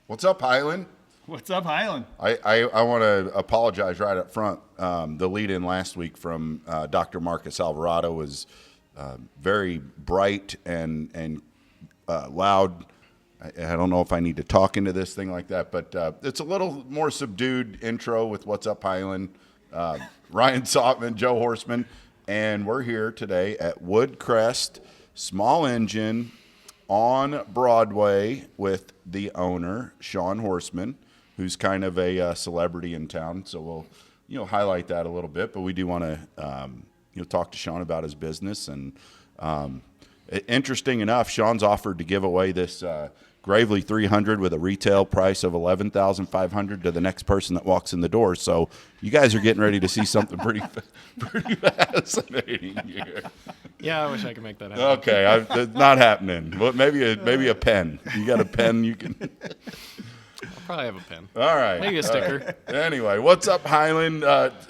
What's up, Highland? What's up, Highland? I want to apologize right up front. The lead-in last week from Dr. Marcus Alvarado was very bright and loud. I don't know if I need to talk into this thing like that, but it's a little more subdued intro with What's Up, Highland. Ryan Sotman, Joe Horseman, and we're here today at Woodcrest, small engine on Broadway with the owner, Sean Horseman, who's kind of a celebrity in town. So we'll, highlight that a little bit. But we do want to, talk to Sean about his business. And interesting enough, Sean's offered to give away this Gravely 300 with a retail price of $11,500 to the next person that walks in the door. So you guys are getting ready to see something pretty fascinating here. Yeah, I wish I could make that happen. Okay, it's not happening. But maybe a pen. You got a pen you can. I'll probably have a pen. All right. Maybe a sticker. Anyway, what's up, Highland?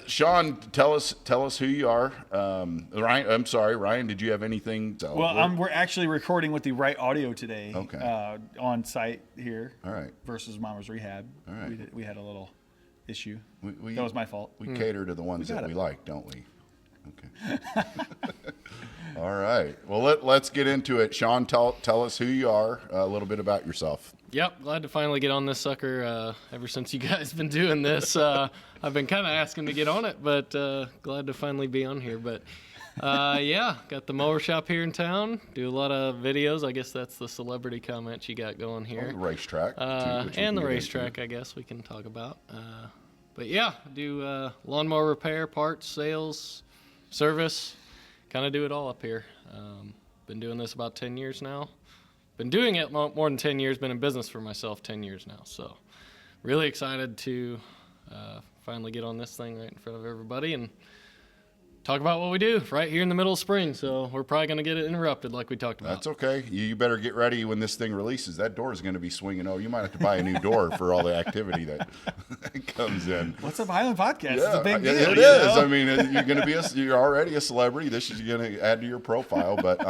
Sean, tell us who you are. Ryan, I'm sorry, Ryan. Did you have anything? We're actually recording with the right audio today. Okay. On site here. All right. Versus Mama's Rehab. All right. We had a little issue. That was my fault. We cater to the ones that we like, don't we? Okay. All right. Well, let's get into it. Sean, tell us who you are, a little bit about yourself. Yep, glad to finally get on this sucker. Ever since you guys been doing this, I've been kind of asking to get on it, but glad to finally be on here. But got the mower shop here in town. Do a lot of videos. I guess that's the celebrity comment you got going here. The racetrack. And the racetrack, I guess we can talk about. But yeah, do lawnmower repair, parts, sales, service. Kind of do it all up here. Been doing this about 10 years now. Been doing it more than 10 years, been in business for myself 10 years now. So really excited to finally get on this thing right in front of everybody and talk about what we do right here in the middle of spring. So we're probably going to get it interrupted like we talked about. That's okay. You better get ready when this thing releases. That door is going to be swinging. Oh, you might have to buy a new door for all the activity that comes in. What's Up, Highland podcast? Yeah, it's a big deal. It is. I mean, you're going to be you're already a celebrity. This is going to add to your profile. But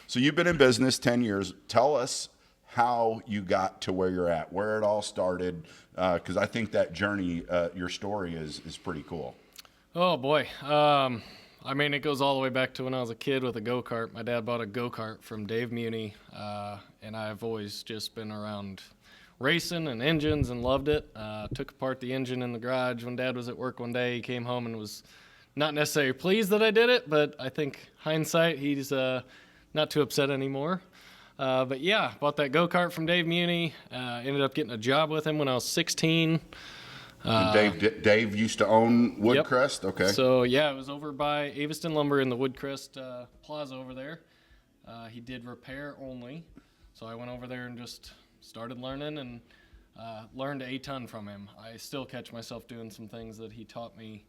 so you've been in business 10 years. Tell us how you got to where you're at, where it all started, because I think that journey, your story is pretty cool. Oh, boy. I mean, it goes all the way back to when I was a kid with a go-kart. My dad bought a go-kart from Dave Muni, and I've always just been around racing and engines and loved it. Took apart the engine in the garage when Dad was at work one day. He came home and was not necessarily pleased that I did it, but I think hindsight, he's not too upset anymore. But yeah, bought that go-kart from Dave Muni. Ended up getting a job with him when I was 16. Dave used to own Woodcrest? Yep. Okay. So, yeah, it was over by Aveston Lumber in the Woodcrest Plaza over there. He did repair only. So I went over there and just started learning and learned a ton from him. I still catch myself doing some things that he taught me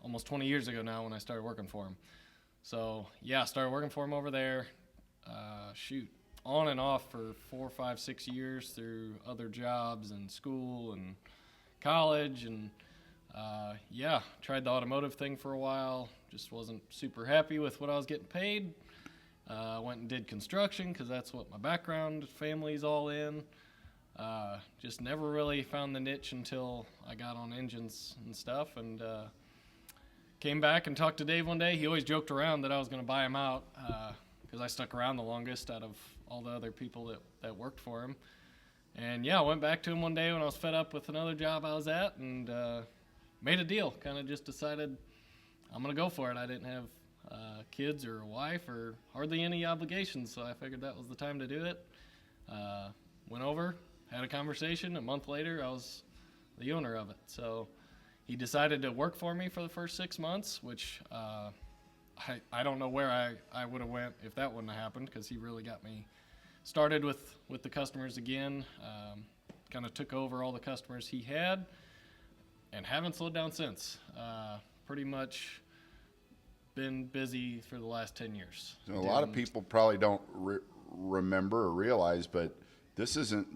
almost 20 years ago now when I started working for him. So, yeah, started working for him over there. On and off for 4, 5, 6 years through other jobs and school and college, and tried the automotive thing for a while. Just wasn't super happy with what I was getting paid. Went and did construction because that's what my background family's all in. Just never really found the niche until I got on engines and stuff, and came back and talked to Dave one day. He always joked around that I was going to buy him out because I stuck around the longest out of all the other people that worked for him. And yeah, I went back to him one day when I was fed up with another job I was at and made a deal. Kind of just decided I'm going to go for it. I didn't have kids or a wife or hardly any obligations, so I figured that was the time to do it. Went over, had a conversation. A month later, I was the owner of it. So he decided to work for me for the first 6 months, which I don't know where I would have went if that wouldn't have happened, because he really got me started with the customers again, kind of took over all the customers he had, and haven't slowed down since. Pretty much been busy for the last 10 years. A lot of people probably don't remember or realize, but this isn't,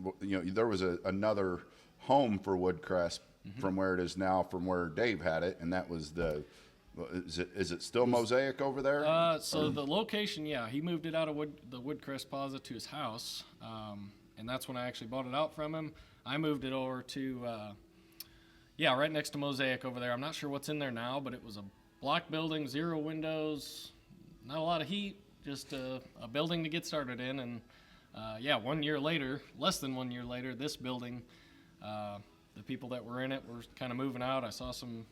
there was another home for Woodcrest from where it is now, from where Dave had it, and that was is it still Mosaic over there? So the location, yeah, he moved it out of the Woodcrest Plaza to his house, and that's when I actually bought it out from him. I moved it over to, right next to Mosaic over there. I'm not sure what's in there now, but it was a block building, 0 windows, not a lot of heat, just a building to get started in. And 1 year later, less than 1 year later, this building, the people that were in it were kind of moving out. I saw some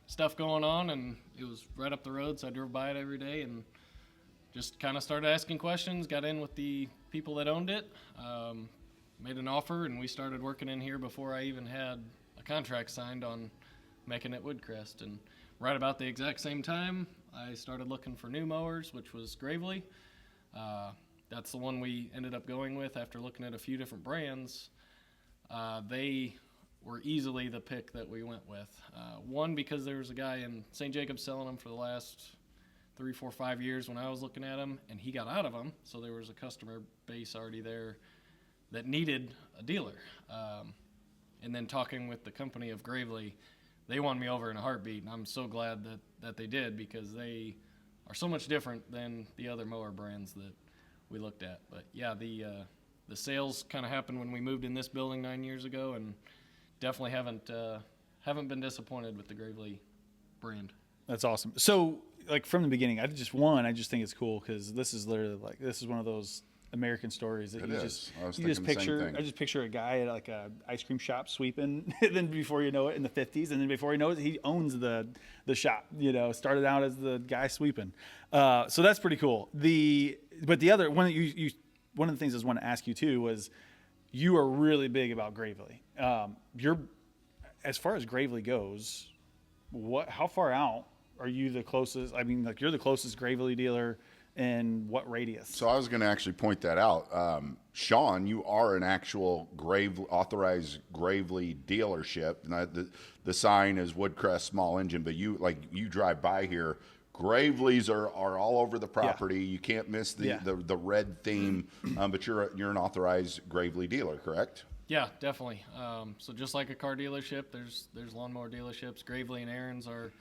stuff going on, and it was right up the road, so I drove by it every day and just kind of started asking questions, got in with the people that owned it, made an offer, and we started working in here before I even had a contract signed on making it Woodcrest. And right about the exact same time, I started looking for new mowers, which was Gravely. That's the one we ended up going with after looking at a few different brands. They were easily the pick that we went with. One, because there was a guy in St. Jacobs selling them for the last 3, 4, 5 years when I was looking at them, and he got out of them, so there was a customer base already there that needed a dealer. And then talking with the company of Gravely, they won me over in a heartbeat, and I'm so glad that they did, because they are so much different than the other mower brands that we looked at. But yeah, the sales kind of happened when we moved in this building 9 years ago, and definitely haven't been disappointed with the Gravely brand. That's awesome. So, like, from the beginning, I just think it's cool because this is literally this is one of those American stories that you just picture. I just picture a guy at like a ice cream shop sweeping, and then before you know it, in the 50s, and then before you know it, he owns the shop. Started out as the guy sweeping. So that's pretty cool. But the other one, one of the things I was want to ask you too was, you are really big about Gravely. As far as Gravely goes, how far out are you the closest? I mean, like, you're the closest Gravely dealer in what radius? So I was going to actually point that out. Sean, you are an actual authorized Gravely dealership. And the sign is Woodcrest small engine, but you drive by here. Gravely's are all over the property. Yeah. You can't miss the red theme, but you're an authorized Gravely dealer, correct? Yeah, definitely. So just like a car dealership, there's lawnmower dealerships. Gravely and Aaron's are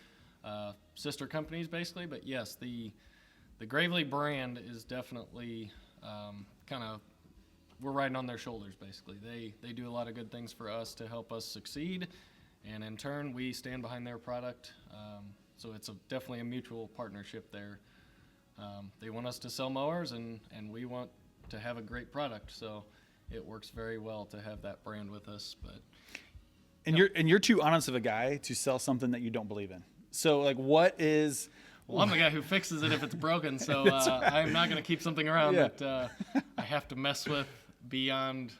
sister companies, basically. But yes, the Gravely brand is definitely we're riding on their shoulders, basically. They do a lot of good things for us to help us succeed, and in turn, we stand behind their product. So it's definitely a mutual partnership there. They want us to sell mowers, and we want to have a great product. So it works very well to have that brand with us. But you're too honest of a guy to sell something that you don't believe in. So, like, what is? Well, I'm the guy who fixes it if it's broken. So I'm not going to keep something around that I have to mess with beyond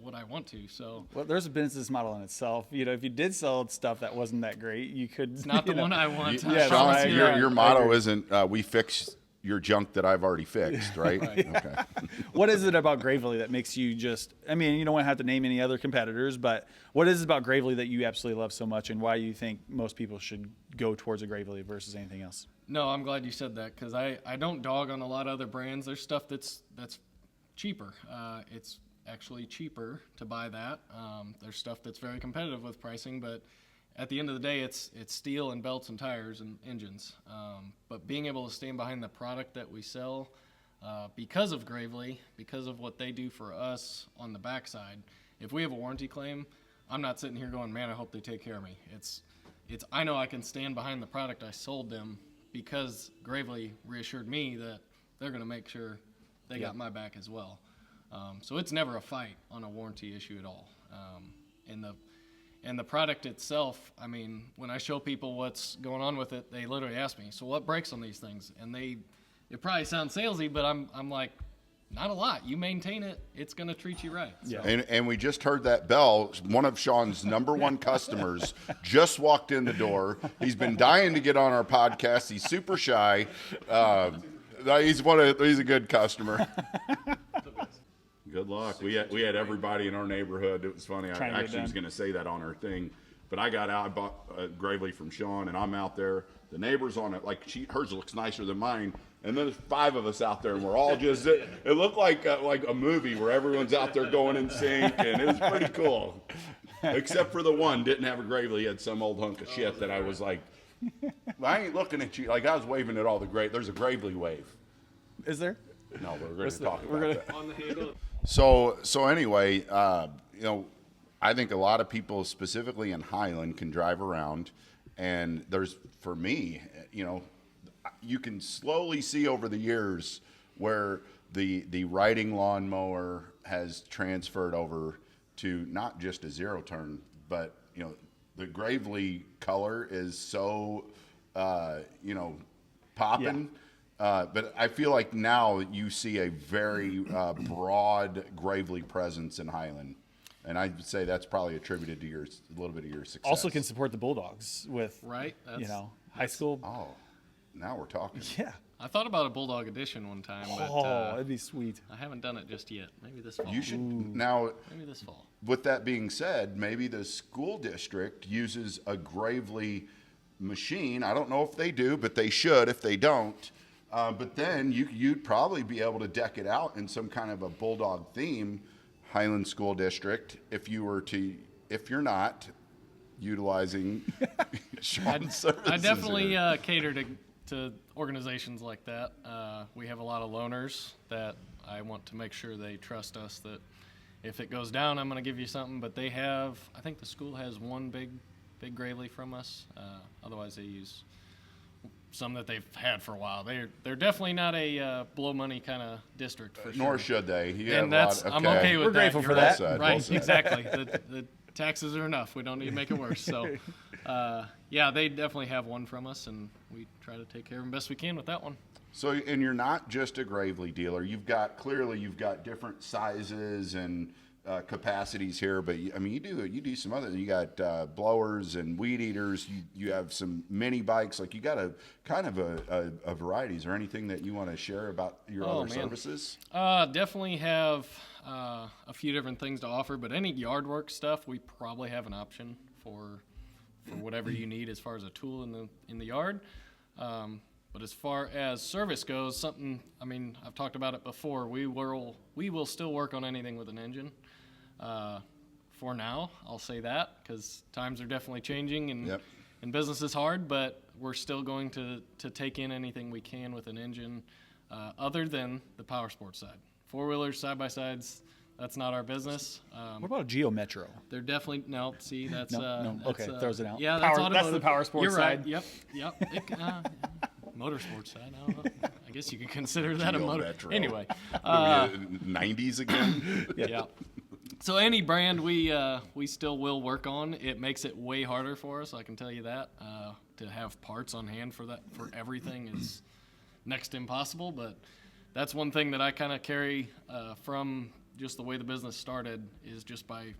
what I want to. So, well, there's a business model in itself. If you did sell stuff that wasn't that great, you could. It's not the one I want. Sean, your motto isn't we fix your junk that I've already fixed, right? Right. Okay. What is it about Gravely that makes you just? I mean, you don't want to have to name any other competitors, but what is it about Gravely that you absolutely love so much, and why you think most people should go towards a Gravely versus anything else? No, I'm glad you said that, because I don't dog on a lot of other brands. There's stuff that's cheaper. It's actually cheaper to buy that. There's stuff that's very competitive with pricing, but at the end of the day, it's steel and belts and tires and engines. But being able to stand behind the product that we sell, because of Gravely, because of what they do for us on the backside, if we have a warranty claim, I'm not sitting here going, man, I hope they take care of me. It's I know I can stand behind the product I sold them, because Gravely reassured me that they're going to make sure they got my back as well. So it's never a fight on a warranty issue at all. And the product itself, I mean, when I show people what's going on with it, they literally ask me, so what breaks on these things? And it probably sounds salesy, but I'm like, not a lot. You maintain it, it's going to treat you right. So. Yeah. And we just heard that bell. One of Sean's number one customers just walked in the door. He's been dying to get on our podcast. He's super shy. He's a good customer. Good luck. We had everybody in our neighborhood. It was funny. I actually was going to say that on our thing, but I got out. I bought Gravely from Sean, and I'm out there. The neighbors on it, hers looks nicer than mine. And then there's 5 of us out there, and we're all just. It looked like a movie where everyone's out there going in sync, and it was pretty cool. Except for the one didn't have a Gravely. He had some old hunk of shit that I was like, I ain't looking at you. Like, I was waving at all the There's a Gravely wave. Is there? No, we're going to talk about that. On the handle. So anyway, I think a lot of people, specifically in Highland, can drive around, and for me, you can slowly see over the years where the riding lawnmower has transferred over to not just a zero turn, but the Gravely color is so popping. Yeah. But I feel like now you see a very broad Gravely presence in Highland. And I'd say that's probably attributed to a little bit of your success. Also can support the Bulldogs with, right? High school. Oh, now we're talking. Yeah. I thought about a Bulldog edition one time, but that'd be sweet. I haven't done it just yet. Maybe this fall. You should now. Maybe this fall. With that being said, maybe the school district uses a Gravely machine. I don't know if they do, but they should if they don't. But then you'd probably be able to deck it out in some kind of a Bulldog theme, Highland School District, if you're not utilizing Sean's services. I definitely cater to organizations like that. We have a lot of loaners that I want to make sure they trust us that if it goes down, I'm going to give you something. But I think the school has one big Gravely from us. Otherwise, they use some that they've had for a while. They're definitely not a blow money kind of district for sure. Nor should they. I'm okay with We're that. grateful for You're that. Right, well exactly. The taxes are enough. We don't need to make it worse. So, yeah, they definitely have one from us, and we try to take care of them best we can with that one. So, and you're not just a Gravely dealer. You've got different sizes and capacities here, but I mean, you do some other. You got blowers and weed eaters. You have some mini bikes. Like you got a kind of a variety. Is there anything that you want to share about your other services? Definitely have a few different things to offer, but any yard work stuff, we probably have an option for whatever you need as far as a tool in the yard. But as far as service goes, I've talked about it before. We will still work on anything with an engine. For now, I'll say that because times are definitely changing and business is hard. But we're still going to take in anything we can with an engine, other than the power sports side. 4-wheelers, side-by-sides, that's not our business. What about a Geo Metro? They're definitely no. See, that's no. Okay, throws it out. Yeah, that's the power sports You're side. Right. Yep. Motorsports side. I guess you could consider that a motor. Metro. Anyway, 90s again. Yeah. So any brand we still will work on. It makes it way harder for us. I can tell you that. To have parts on hand for everything is next to impossible. But that's one thing that I kind of carry from just the way the business started is just by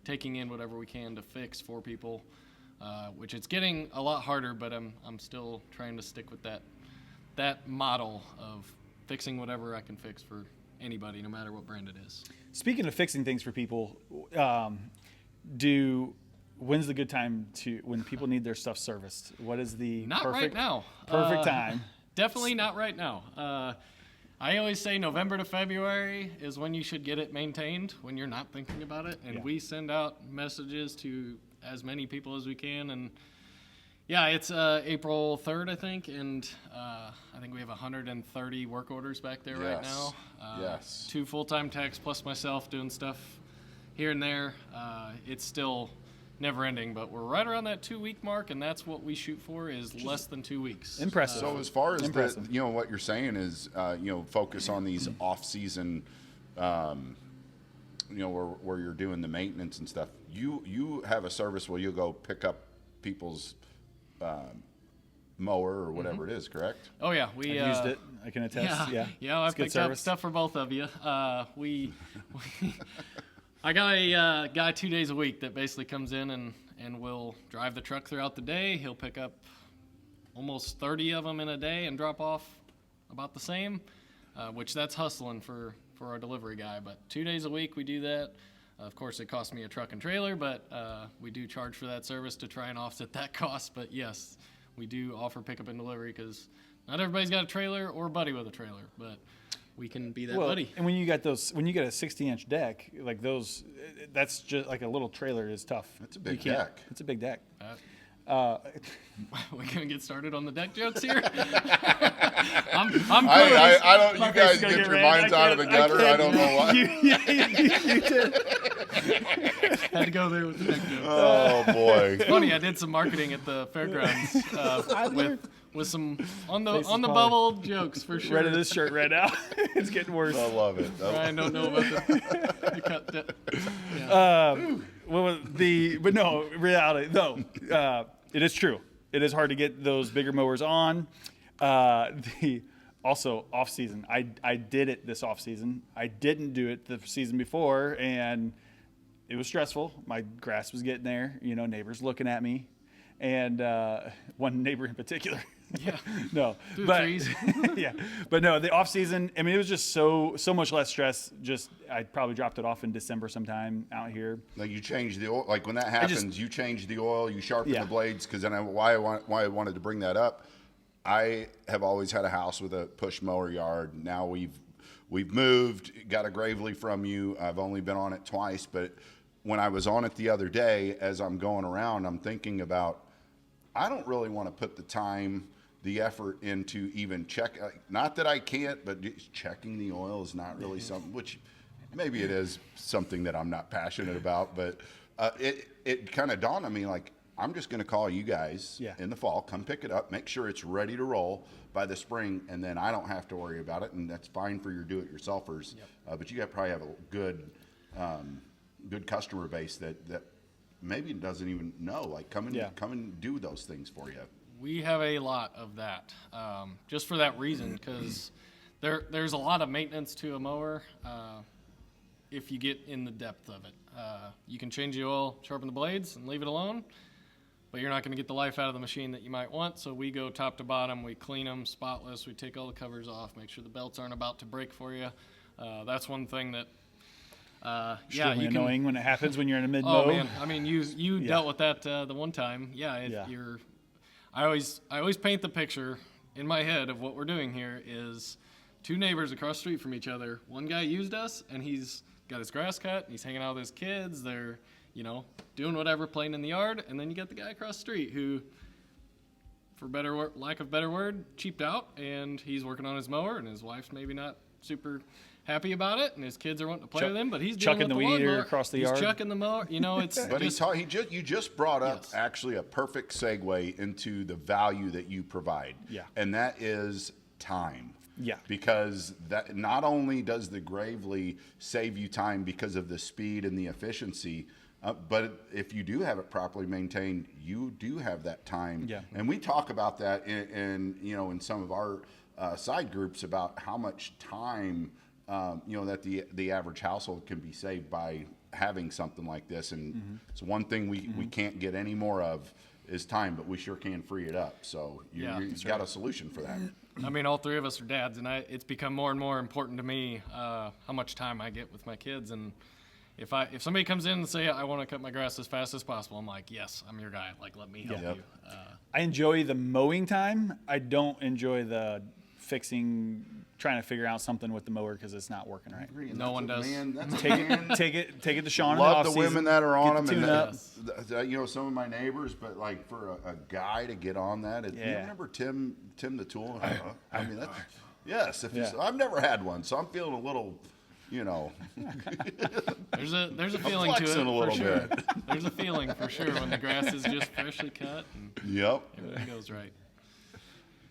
taking in whatever we can to fix for people. Which it's getting a lot harder, but I'm still trying to stick with that model of fixing whatever I can fix for anybody, no matter what brand it is. Speaking of fixing things for people, when's the good time when people need their stuff serviced? What is the not perfect, right now? Perfect time. Definitely not right now. I always say November to February is when you should get it maintained, when you're not thinking about it. And we send out messages to as many people as we can. And yeah, it's April 3rd, I think. And I think we have 130 work orders back there right now. Yes. 2 full-time techs plus myself doing stuff here and there. It's still never ending, but we're right around that 2-week mark, and that's what we shoot for is less than 2 weeks. Impressive. So as far as what you're saying is, focus on these off-season, where you're doing the maintenance and stuff. You have a service where you go pick up people's mower or whatever it is, correct? Oh yeah, I've used it. I can attest. Yeah. I've picked up stuff for both of you. I got a guy 2 days a week that basically comes in and will drive the truck throughout the day. He'll pick up almost 30 of them in a day and drop off about the same, which that's hustling for our delivery guy. But 2 days a week we do that. Of course, it costs me a truck and trailer, but we do charge for that service to try and offset that cost. But yes, we do offer pickup and delivery because not everybody's got a trailer or a buddy with a trailer, but we can be that buddy. And when you get a 60-inch deck like those, that's just like a little trailer is tough. That's a big deck. It's a big deck. We're gonna get started on the deck jokes here. I'm I don't. My You face guys is gonna get get your red. minds I out of the can't- I gutter. I can't. don't know why. You did. Had to go there with the deck jokes. Oh boy. Funny, I did some marketing at the fairgrounds with some on the bubble jokes for sure. Red of this shirt right now. It's getting worse. I love it. I don't know about the cut. Yeah. But no, reality, though, it is true. It is hard to get those bigger mowers on. Also, off season. I did it this off season. I didn't do it the season before, and it was stressful. My grass was getting there. Neighbors looking at me, and one neighbor in particular. Yeah. No, Through but trees. yeah, but no, the off season. I mean, it was just so much less stress. Just I probably dropped it off in December sometime out here. Like you change the oil. Like when that happens, you change the oil. You sharpen Yeah. the blades. Because then why I wanted to bring that up. I have always had a house with a push mower yard. Now we've moved. Got a Gravely from you. I've only been on it twice, but when I was on it the other day, as I'm going around, I'm thinking about. I don't really want to put the time, the effort into even check. Not that I can't, but just checking the oil is not really something. Which maybe it is something that I'm not passionate about. But it kind of dawned on me like I'm just going to call you guys in the fall, come pick it up, make sure it's ready to roll by the spring, and then I don't have to worry about it, and that's fine for your do-it-yourselfers. Yep. But you probably have a good customer base that maybe doesn't even know. Like come and do those things for you. We have a lot of that, just for that reason, because there's a lot of maintenance to a mower if you get in the depth of it. You can change the oil, sharpen the blades, and leave it alone, but you're not going to get the life out of the machine that you might want. So we go top to bottom, we clean them spotless, we take all the covers off, make sure the belts aren't about to break for you. That's one thing that Extremely annoying when it happens when you're in a mid-mow. Oh man, I mean you dealt with that the one time. You're. I always paint the picture in my head of what we're doing here is two neighbors across the street from each other. One guy used us and he's got his grass cut. He's hanging out with his kids. They're doing whatever, playing in the yard. And then you got the guy across the street who, for lack of better word, cheaped out, and he's working on his mower, and his wife's maybe not super happy about it, and his kids are wanting to play with him, but he's chucking dealing with the weed eater lawnmower. across the he's yard. chucking the mower. It's But you just brought up Yes. actually a perfect segue into the value that you provide. Yeah. And that is time. Yeah. Because that not only does the Gravely save you time because of the speed and the efficiency, but if you do have it properly maintained, you do have that time. Yeah. And we talk about that in some of our side groups about how much time that the average household can be saved by having something like this. And it's one thing we can't get any more of is time, but we sure can free it up. So you've got a solution for that. I mean, all three of us are dads, and it's become more and more important to me how much time I get with my kids. And if somebody comes in and say I want to cut my grass as fast as possible, I'm like, yes, I'm your guy. Like, let me help you. I enjoy the mowing time. I don't enjoy the trying to figure out something with the mower because it's not working right. No one does. Man, that's Take it to Sean. Love in the women that are on them, tune up. some of my neighbors. But like for a guy to get on that, you remember Tim the Tool? I mean, that's, yes. I've never had one, so I'm feeling a little, There's a feeling to it a little for sure. bit. There's a feeling for sure when the grass is just freshly cut and Yep. everything goes right.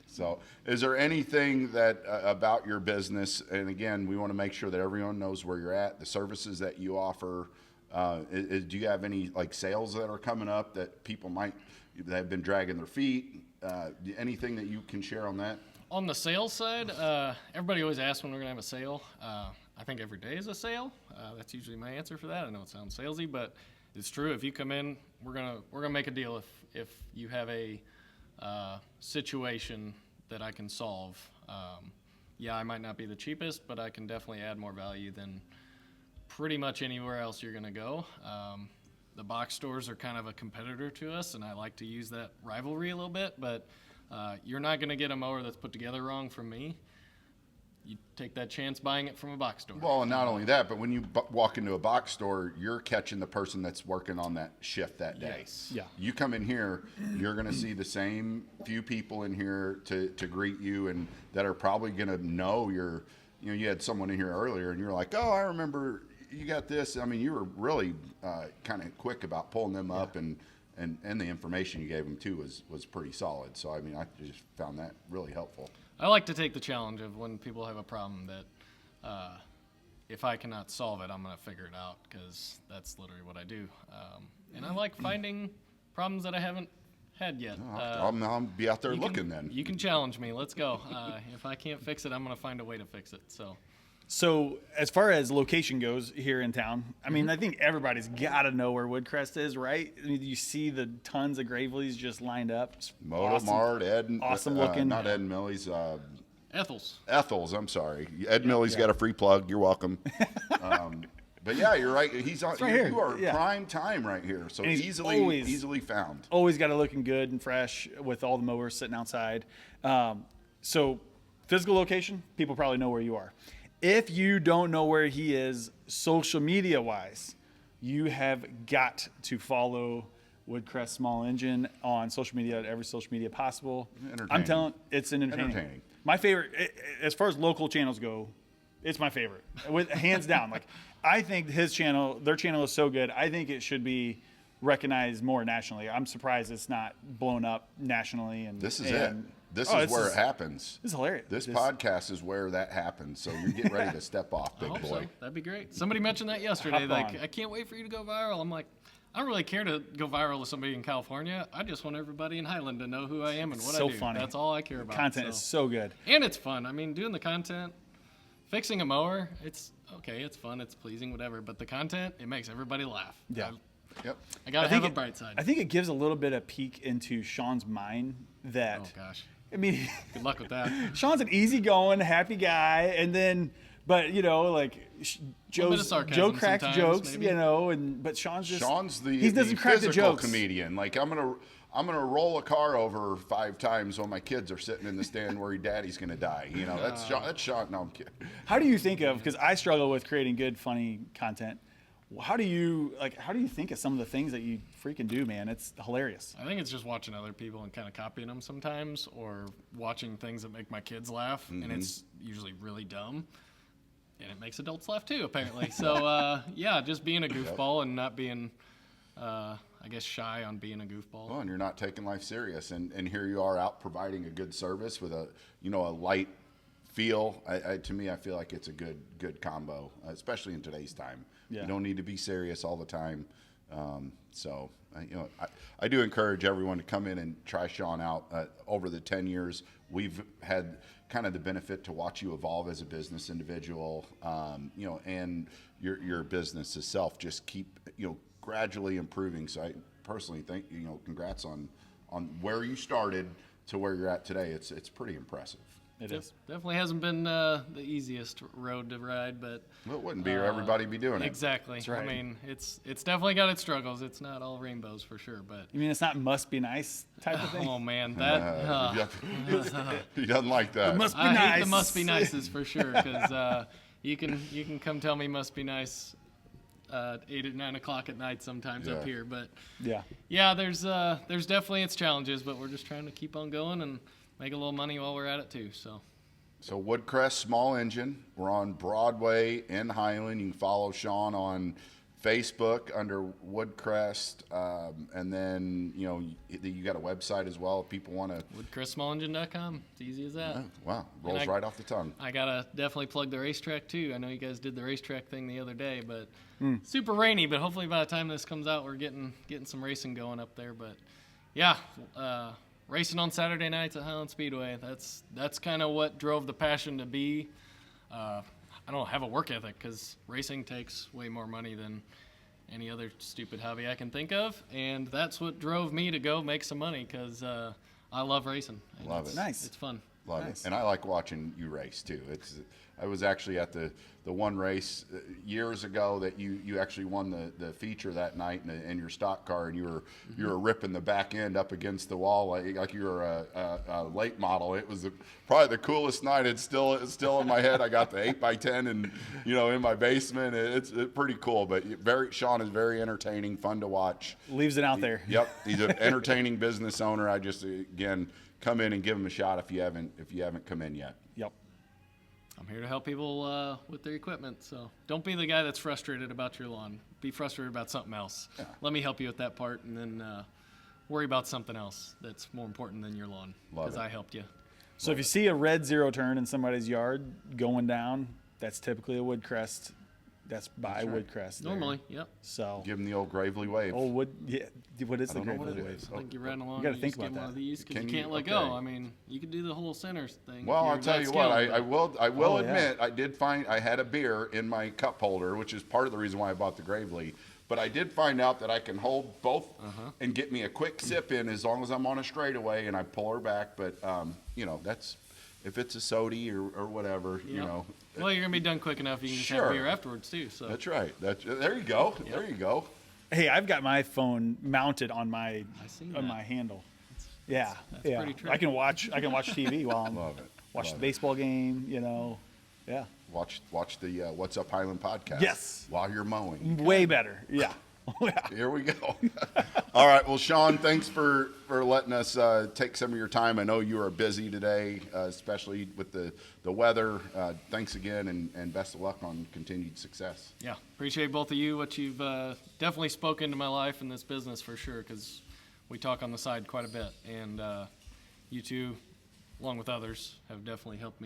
So, is there anything that about your business? And again, we want to make sure that everyone knows where you're at, the services that you offer. Do you have any like sales that are coming up that people that have been dragging their feet? Anything that you can share on that? On the sales side, everybody always asks when we're gonna have a sale. I think every day is a sale. That's usually my answer for that. I know it sounds salesy, but it's true. If you come in, we're gonna make a deal if you have a situation that I can solve. I might not be the cheapest, but I can definitely add more value than pretty much anywhere else you're gonna go. The box stores are kind of a competitor to us, and I like to use that rivalry a little bit, but you're not gonna get a mower that's put together wrong from me. you take that chance buying it from a box store. Well, and not only that, but when you walk into a box store, you're catching the person that's working on that shift that day. Yes. Yeah. You come in here, you're going to see the same few people in here to greet you, and that are probably going to know you had someone in here earlier, and you're like, oh, I remember you got this. I mean, you were really kind of quick about pulling them up, and the information you gave them too was pretty solid. So I mean, I just found that really helpful. I like to take the challenge of when people have a problem that if I cannot solve it, I'm going to figure it out, because that's literally what I do. And I like finding problems that I haven't had yet. I'll be out there looking then. You can challenge me. Let's go. If I can't fix it, I'm going to find a way to fix it. So as far as location goes here in town, I mean, I think everybody's got to know where Woodcrest is, right? I mean, you see the tons of Gravely's just lined up. Moto Mart, awesome looking. Not Ed and Millie's. Ethel's. I'm sorry. Ed Millie's got a free plug. You're welcome. But yeah, you're right. He's on. Right here. You are Yeah. prime time right here. So And he's easily found. Always got it looking good and fresh with all the mowers sitting outside. So physical location, people probably know where you are. If you don't know where he is social media wise, you have got to follow Woodcrest Small Engine on social media, at every social media possible. I'm telling, it's entertaining. My favorite, as far as local channels go, it's my favorite, hands down. Like, I think their channel is so good. I think it should be recognized more nationally. I'm surprised it's not blown up nationally. And this is it. This is where it happens. This is hilarious. This podcast is where that happens. So you're getting ready to step off, big boy. So. That'd be great. Somebody mentioned that yesterday. Like, I can't wait for you to go viral. I'm like, I don't really care to go viral with somebody in California. I just want everybody in Highland to know who I am and what I do. Funny. That's all I care about. Content is so good. And it's fun. I mean, doing the content, fixing a mower, it's okay, it's fun, it's pleasing, whatever. But the content, it makes everybody laugh. Yeah. Yep. I got to have a bright side. I think it gives a little bit of peek into Sean's mind that. Oh, gosh. I mean, good luck with that. Sean's an easygoing, happy guy, and then, but like Joe cracks jokes, maybe. but Sean's he doesn't crack the jokes. Comedian, like I'm gonna roll a car over 5 times while my kids are sitting in the stand where daddy's gonna die. That's Sean. That's Sean. No, I'm kidding. How do you think of? Because I struggle with creating good, funny content. How do you think of some of the things that you freaking do, man? It's hilarious. I think it's just watching other people and kind of copying them sometimes, or watching things that make my kids laugh, and it's usually really dumb, and it makes adults laugh too, apparently. So yeah, just being a goofball and not being, I guess, shy on being a goofball. Well, and you're not taking life serious, and here you are out providing a good service with a light feel. To me, I feel like it's a good combo, especially in today's time. Yeah. You don't need to be serious all the time. So I do encourage everyone to come in and try Sean out. Over the 10 years, we've had kind of the benefit to watch you evolve as a business individual, and your business itself just keep, gradually improving. So I personally think, congrats on where you started to where you're at today. It's pretty impressive. It is. Definitely hasn't been the easiest road to ride, but well, it wouldn't be, or everybody be doing it. Exactly. That's right. I mean, it's definitely got its struggles. It's not all rainbows for sure, but you mean it's not must be nice type of thing? Oh man, that he doesn't like that. Must be I nice. hate the must be nices for sure, because you can come tell me must be nice 8 or 9 o'clock at night sometimes up here, but yeah, there's definitely its challenges, but we're just trying to keep on going and make a little money while we're at it too. So Woodcrest Small Engine. We're on Broadway in Highland. You can follow Sean on Facebook under Woodcrest, and then you got a website as well if people want to. WoodcrestSmallEngine.com. It's easy as that. Oh, wow, rolls right off the tongue. I gotta definitely plug the racetrack too. I know you guys did the racetrack thing the other day, but super rainy. But hopefully by the time this comes out, we're getting some racing going up there. But yeah. Racing on Saturday nights at Highland Speedway. That's kind of what drove the passion to be. I don't have a work ethic, because racing takes way more money than any other stupid hobby I can think of, and that's what drove me to go make some money, because I love racing. Love it. Nice. It's fun. Love it. And I like watching you race too. I was actually at the one race years ago that you actually won the feature that night in your stock car, and you were ripping the back end up against the wall like you were a late model. It was probably the coolest night. It's still in my head. I got the 8x10 and in my basement. It's pretty cool. But Sean is very entertaining, fun to watch. Leaves it out there. Yep, he's an entertaining business owner. I just again come in and give him a shot if you haven't come in yet. Yep. I'm here to help people with their equipment, so don't be the guy that's frustrated about your lawn. Be frustrated about something else. Yeah. Let me help you with that part, and then worry about something else that's more important than your lawn, because I helped you. So if you see a red zero turn in somebody's yard going down, that's typically a Woodcrest. That's by Woodcrest. Normally, yep. So give him the old Gravely wave. Oh, what is the Gravely what it wave? is. I think you're riding along. You got to think just about get one of that. these because you can't let go. I mean, you could do the whole center thing. Well, I'll tell you what. I will admit, yeah. I did find I had a beer in my cup holder, which is part of the reason why I bought the Gravely. But I did find out that I can hold both and get me a quick sip in as long as I'm on a straightaway and I pull her back. But that's if it's a sody or whatever, Well, you're gonna be done quick enough. You can just have beer afterwards too. So that's right. There you go. Yep. There you go. Hey, I've got my phone mounted on my handle. That's pretty true. I can watch TV while I'm watch the baseball game. Yeah. Watch the What's Up Highland podcast. Yes. While you're mowing. Way better. Yeah. Here we go. All right. Well, Sean, thanks for letting us take some of your time. I know you are busy today, especially with the weather. Thanks again, and best of luck on continued success. Yeah, appreciate both of you. What you've definitely spoken to my life in this business for sure, because we talk on the side quite a bit, and you two, along with others, have definitely helped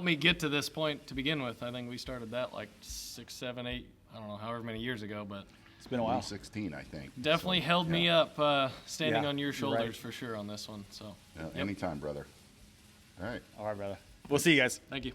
me get to this point to begin with. I think we started that like 6, 7, 8, I don't know, however many years ago, but it's been a while. 16, I think. Definitely held me up, standing on your shoulders for sure on this one. So anytime, brother. All right. All right, brother. We'll see you guys. Thank you.